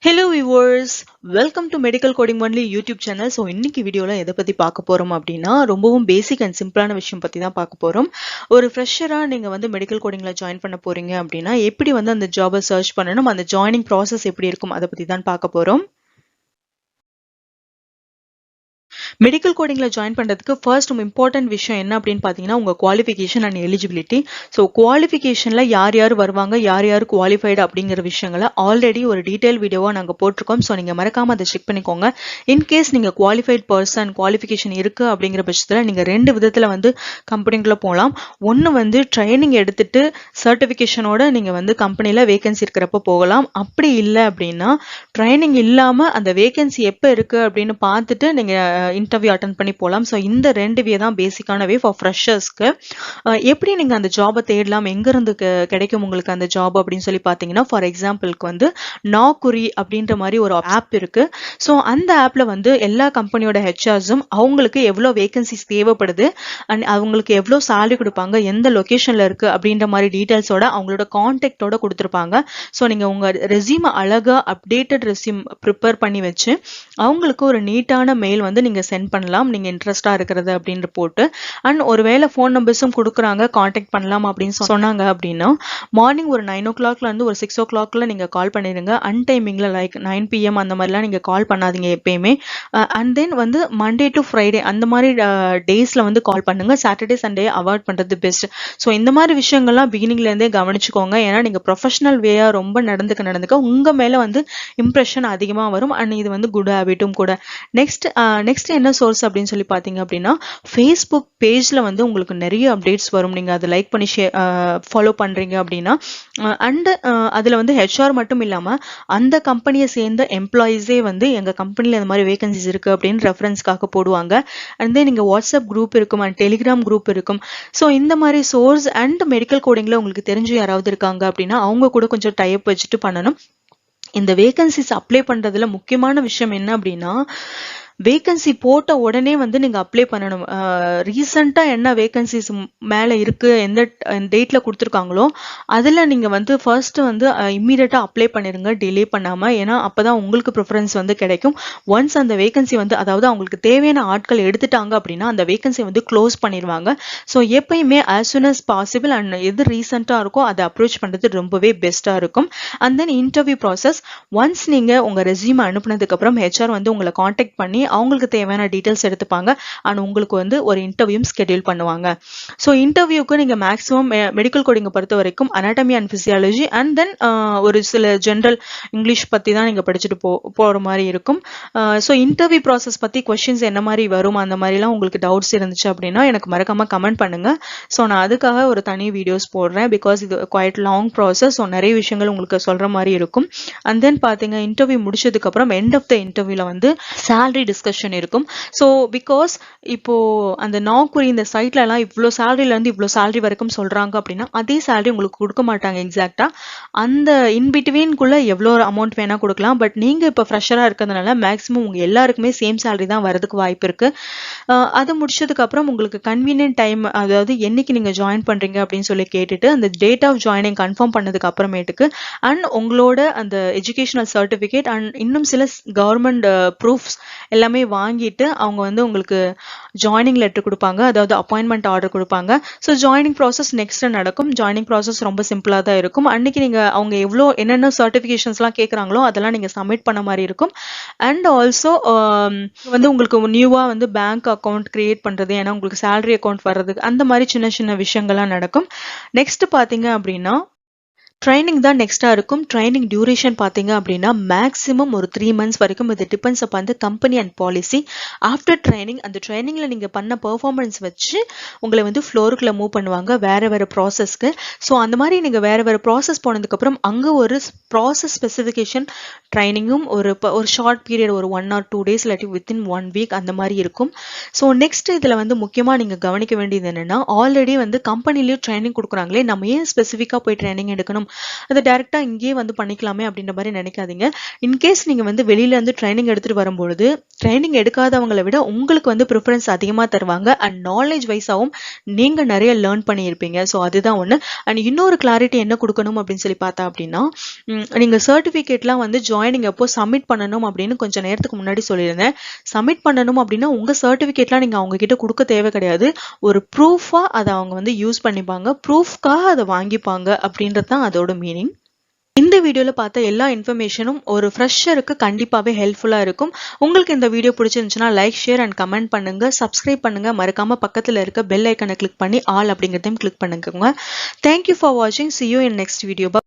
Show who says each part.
Speaker 1: Hello viewers, welcome to Medical Coding Only YouTube channel. So இன்னைக்கு வீடியோல எதை பத்தி பார்க்க போறோம் அப்படின்னா ரொம்பவும் பேசிக் அண்ட் சிம்பிளான விஷயம் பத்தி தான் பார்க்க போறோம். ஒரு ஃப்ரெஷரா நீங்க வந்து மெடிக்கல் கோடிங்ல ஜாயின் பண்ண போறீங்க அப்படின்னா எப்படி வந்து அந்த ஜாபை சர்ச் பண்ணணும், அந்த ஜாயினிங் ப்ராசஸ் எப்படி இருக்கும் அதை பத்தி தான் பார்க்க போறோம். மெடிக்கல் கோடிங்ல ஜாயின் பண்றதுக்கு ஃபர்ஸ்ட் இம்பார்ட்டன்ட் விஷயம் என்ன அப்படின்னு பாத்தீங்கன்னா உங்க குவாலிஃபிகேஷன் அண்ட் எலிஜிபிலிட்டி. ஸோ குவாலிஃபிகேஷன்ல யார் யார் வருவாங்க, யார் யார் குவாலிஃபைடு அப்படிங்கிற விஷயங்களை ஆல்ரெடி ஒரு டீடைல் வீடியோவா நாங்க போட்டிருக்கோம். ஸோ நீங்க மறக்காம அதை செக் பண்ணிக்கோங்க. இன்கேஸ் நீங்க குவாலிஃபைட் பர்சன் குவாலிஃபிகேஷன் இருக்கு அப்படிங்கிற பட்சத்துல நீங்க ரெண்டு விதத்துல வந்து கம்பெனிக்குள்ள போகலாம். ஒன்னு வந்து ட்ரைனிங் எடுத்துட்டு சர்டிபிகேஷனோட நீங்க வந்து கம்பெனில வேகன்சி இருக்கிறப்ப போகலாம். அப்படி இல்லை அப்படின்னா ட்ரைனிங் இல்லாம அந்த வேகன்சி எப்ப இருக்கு அப்படின்னு பார்த்துட்டு நீங்க இன்டர்வியூ அட்டன் பண்ணி போகலாம். ஸோ இந்த ரெண்டு வே தான் பேசிக்கான வே ஃபார் ஃப்ரெஷர்ஸ்க்கு. எப்படி நீங்க அந்த ஜாபை தேடலாம், எங்கிருந்து கிடைக்கும் உங்களுக்கு அந்த ஜாப் அப்படின்னு சொல்லி பார்த்தீங்கன்னா, ஃபார் எக்ஸாம்பிளுக்கு வந்து நாக்குரி அப்படின்ற மாதிரி ஒரு ஆப் இருக்கு. ஸோ அந்த ஆப்ல வந்து எல்லா கம்பெனியோட ஹெச்ஆர்ஸும் அவங்களுக்கு எவ்வளோ வேகன்சிஸ் தேவைப்படுது அண்ட் அவங்களுக்கு எவ்வளோ சேலரி கொடுப்பாங்க, எந்த லொகேஷன்ல இருக்கு அப்படின்ற மாதிரி டீடைல்ஸோட அவங்களோட கான்டாக்டோட கொடுத்துருப்பாங்க. ஸோ நீங்க உங்க ரெஸ்யூமை அழகா அப்டேட்டட் ரெஸ்யூம் ப்ரிப்பேர் பண்ணி வச்சு அவங்களுக்கு ஒரு நீட்டான மெயில் வந்து நீங்க சென்ட் பண்ணலாம், நீங்க இன்ட்ரெஸ்டா இருக்கிறது அப்படின்னு போட்டு. அண்ட் ஒருவேளை ஃபோன் நம்பர்ஸும் கொடுக்குறாங்க, கான்டாக்ட் பண்ணலாம் அப்படின்னு சொன்னாங்க அப்படின்னா மார்னிங் ஒரு 9 o'clockல இருந்து ஒரு 6 o'clockல நீங்க கால் பண்ணிடுங்க. அன்டைமிங்ல லைக் 9 PM அந்த மாதிரிலாம் நீங்க கால் பண்ணாதீங்க எப்பயுமே. அண்ட் தென் வந்து மண்டே டு ஃப்ரைடே அந்த மாதிரி டேஸ்ல வந்து கால் பண்ணுங்க. சாட்டர்டே சண்டே அவாய்ட் பண்றது பெஸ்ட். ஸோ இந்த மாதிரி விஷயங்கள்லாம் பிகினிங்ல இருந்தே கவனிச்சுக்கோங்க. ஏன்னா நீங்க ப்ரொஃபஷனல் வேயா ரொம்ப நடந்துக்க உங்க மேல வந்து இம்ப்ரெஷன் அதிகமா வரும். அண்ட் இது வந்து குட் ஹேபிட்டும் கூட. நெக்ஸ்ட் என்ன சோர்ஸ் அப்படின்னு சொல்லி பார்த்தீங்க அப்படின்னா ஃபேஸ்புக் பேஜ்ல வந்து உங்களுக்கு நிறைய அப்டேட்ஸ் வரும். நீங்க அதை லைக் பண்ணி ஃபாலோ பண்றீங்க அப்படின்னா அண்ட் அதுல வந்து ஹெச்ஆர் மட்டும் இல்லாம அந்த கம்பெனியை சேர்ந்த எம்ப்ளாயிஸே வந்து எங்க கம்பெனில இந்த மாதிரி வேகன்சிஸ் இருக்கு அப்படின்னு ரெஃபரன்ஸ்க்காக போடுவாங்க. அண்ட் தென் நீங்க வாட்ஸ்அப் குரூப் இருக்கும் அண்ட் டெலிகிராம் குரூப் இருக்கும். ஸோ இந்த மாதிரி சோர்ஸ் அண்ட் மெடிக்கல் கோடிங்ல உங்களுக்கு தெரிஞ்சு யாராவது இருக்காங்க அப்படின்னா அவங்க கூட கொஞ்சம் டைப் வச்சுட்டு பண்ணணும். இந்த வேகன்சிஸ் அப்ளை பண்றதுல முக்கியமான விஷயம் என்ன அப்படின்னா வேகன்சி போட்ட உடனே வந்து நீங்க அப்ளை பண்ணணும். ரீசெண்டா என்ன வேகன்சிஸ் மேல இருக்கு, எந்த டேட்ல கொடுத்துருக்காங்களோ அதுல நீங்க வந்து ஃபர்ஸ்ட் வந்து இம்மீடியட்டா அப்ளை பண்ணிருங்க, டிலே பண்ணாம. ஏன்னா அப்பதான் உங்களுக்கு ப்ரிஃபரன்ஸ் வந்து கிடைக்கும். ஒன்ஸ் அந்த வேகன்சி வந்து அதாவது அவங்களுக்கு தேவையான ஆட்கள் எடுத்துட்டாங்க அப்படின்னா அந்த வேகன்சி வந்து க்ளோஸ் பண்ணிடுவாங்க. ஸோ எப்பயுமே as soon as possible and எது ரீசெண்டா இருக்கோ அதை அப்ரோச் பண்றது ரொம்பவே பெஸ்டா இருக்கும். And then interview process. Once நீங்க உங்க ரெஸ்யூம் அனுப்புனதுக்கு அப்புறம் ஹெச்ஆர் வந்து உங்களை கான்டாக்ட் பண்ணி அவங்களுக்கு தேவையான டீடைல்ஸ் எடுத்துப்பாங்க அண்ட் உங்களுக்கு வந்து ஒரு இன்டர்வியூ ஸ்கெடியூல் பண்ணுவாங்க. ஸோ இன்டர்வியூக்கு நீங்க மேக்ஸிமம் மெடிக்கல் கோடிங்கை பொறுத்த வரைக்கும் anatomy and physiology and then ஒரு சில ஜென்ரல் இங்கிலீஷ் பத்தி தான் நீங்க படிச்சுட்டு போற மாதிரி இருக்கும். ஸோ இன்டர்வியூ ப்ராசஸ் பத்தி கொஸ்டின்ஸ் என்ன மாதிரி வரும், அந்த மாதிரிலாம் உங்களுக்கு டவுட்ஸ் இருந்துச்சு அப்படின்னா எனக்கு மறக்காம கமெண்ட் பண்ணுங்க. ஸோ நான் அதுக்காக ஒரு தனி வீடியோஸ் போடுறேன். பிகாஸ் இது குவைட் லாங் ப்ராசஸ். ஸோ நிறைய விஷயங்கள் உங்களுக்கு சொல்ற மாதிரி இருக்கும். அண்ட் தென் பாத்தீங்க இன்டர்வியூ முடிச்சதுக்கு அப்புறம் எண்ட் ஆஃப் த இன்டர்வியூல வந்து சேலரி டிஸ்கஷன் இருக்கும். ஸோ பிகாஸ் இப்போ அந்த நாக்குரி இந்த சைட்ல எல்லாம் இவ்வளோ சேலரில இருந்து இவ்வளோ சேலரி வரைக்கும் சொல்றாங்க அப்படின்னா அதே சேலரி உங்களுக்கு கொடுக்க மாட்டாங்க எக்ஸாக்டா. அந்த இன்பிட்வீன்குள்ள எவ்வளோ அமௌண்ட் வேணா கொடுக்கலாம். பட் நீங்க இப்போ ஃப்ரெஷரா இருக்கிறதுனால மேக்ஸிமம் உங்க எல்லாருக்குமே சேம் சேலரி தான் வரதுக்கு வாய்ப்பு இருக்கு. அது முடிச்சதுக்கு அப்புறம் உங்களுக்கு கன்வீனியன்ட் டைம், அதாவது என்னைக்கு நீங்க ஜாயின் பண்றீங்க அப்படின்னு சொல்லி கேட்டுட்டு அந்த டேட் ஆஃப் ஜாயினிங் கன்ஃபார்ம் பண்ணதுக்கு அப்புறமேட்டுக்கு அண்ட் உங்களோட அந்த எஜுகேஷனல் சர்டிபிகேட் அண்ட் இன்னும் சில கவர்மெண்ட் ப்ரூஃப்ஸ் எல்லாமே வாங்கிட்டு அவங்க வந்து உங்களுக்கு ஜாயினிங் லெட்டர் கொடுப்பாங்க, அதாவது அப்பாயின்மெண்ட் ஆர்டர் கொடுப்பாங்க. ஸோ ஜாயினிங் ப்ராசஸ் நெக்ஸ்ட் நடக்கும். ஜாயினிங் ப்ராசஸ் ரொம்ப சிம்பிளா தான் இருக்கும். அன்னைக்கு நீங்க அவங்க எவ்வளோ என்னென்ன சர்டிஃபிகேஷன்ஸ்லாம் கேட்குறாங்களோ அதெல்லாம் நீங்க சப்மிட் பண்ண மாதிரி இருக்கும். அண்ட் ஆல்சோ வந்து உங்களுக்கு நியூவா வந்து பேங்க் அக்கௌண்ட் கிரியேட் பண்றது, ஏன்னா உங்களுக்கு சேலரி அக்கௌண்ட் வர்றதுக்கு அந்த மாதிரி சின்ன சின்ன விஷயங்கள்லாம் நடக்கும். நெக்ஸ்ட் பாத்தீங்க அப்படின்னா ட்ரைனிங் தான் நெக்ஸ்டா இருக்கும். ட்ரைனிங் டியூரேஷன் பாத்தீங்க அப்படின்னா மேக்ஸிமம் ஒரு 3 months வரைக்கும். இது depends upon the company and policy. After training அந்த ட்ரைனிங்ல நீங்க பண்ண பெர்ஃபார்மன்ஸ் வச்சு உங்களை வந்து ஃப்ளோருக்குள்ள மூவ் பண்ணுவாங்க வேற வேற ப்ராசஸ்க்கு. ஸோ அந்த மாதிரி நீங்க வேற வேற ப்ராசஸ் போனதுக்கு அப்புறம் அங்க ஒரு ப்ராசஸ் ஸ்பெசிஃபிகேஷன் ட்ரைனிங்கும் ஒரு ஷார்ட் பீரியட், ஒரு 1 or 2 days இல்லாட்டி வித்தின் 1 week அந்த மாதிரி இருக்கும். ஸோ நெக்ஸ்ட் இதுல வந்து முக்கியமா நீங்க கவனிக்க வேண்டியது என்னன்னா ஆல்ரெடி வந்து கம்பெனிலேயே ட்ரைனிங் கொடுக்குறாங்களே, நம்ம ஏன் ஸ்பெசிஃபிக்கா போய் ட்ரைனிங் எடுக்கணும், அதை டைரக்டா இங்கேயே வந்து பண்ணிக்கலாமே அப்படின்ற மாதிரி நினைக்காதீங்க. இன்கேஸ் நீங்க வந்து வெளியில இருந்து ட்ரைனிங் எடுத்துட்டு வரும்பொழுது ட்ரைனிங் எடுக்காதவங்களை விட உங்களுக்கு வந்து ப்ரிஃபரன்ஸ் அதிகமா தருவாங்க. அண்ட் நாலேஜ் வைஸாவும் நீங்க நிறைய லேர்ன் பண்ணியிருப்பீங்க. ஸோ அதுதான் ஒண்ணு. அண்ட் இன்னொரு கிளாரிட்டி என்ன கொடுக்கணும் அப்படின்னு சொல்லி பார்த்தா அப்படின்னா, நீங்க சர்டிபிகேட்லாம் வந்து ஜாயினிங் அப்போ சப்மிட் பண்ணணும் அப்படின்னு கொஞ்சம் நேரத்துக்கு முன்னாடி சொல்லியிருந்தேன். சப்மிட் பண்ணணும் அப்படின்னா உங்க சர்டிபிகேட்லாம் நீங்க அவங்க கிட்ட கொடுக்க தேவை கிடையாது. ஒரு ப்ரூஃபா அதை அவங்க வந்து யூஸ் பண்ணிப்பாங்க, ப்ரூஃப்காக அதை வாங்கிப்பாங்க அப்படின்றது தான் அதோட மீனிங். இந்த வீடியோல பார்த்த எல்லா இன்ஃபர்மேஷனும் ஒரு ஃப்ரெஷருக்கு கண்டிப்பாவே ஹெல்ப்ஃபுல்லா இருக்கும். உங்களுக்கு இந்த வீடியோ பிடிச்சிருந்துச்சுன்னா லைக், ஷேர் அண்ட் கமெண்ட் பண்ணுங்க, சப்ஸ்கிரைப் பண்ணுங்க, மறக்காம பக்கத்துல இருக்க பெல் ஐக்கனை கிளிக் பண்ணி ஆல் அப்படிங்கிறதையும் கிளிக் பண்ணுங்க. தேங்க்யூ ஃபார் வாட்சிங். See you in next video. Bye.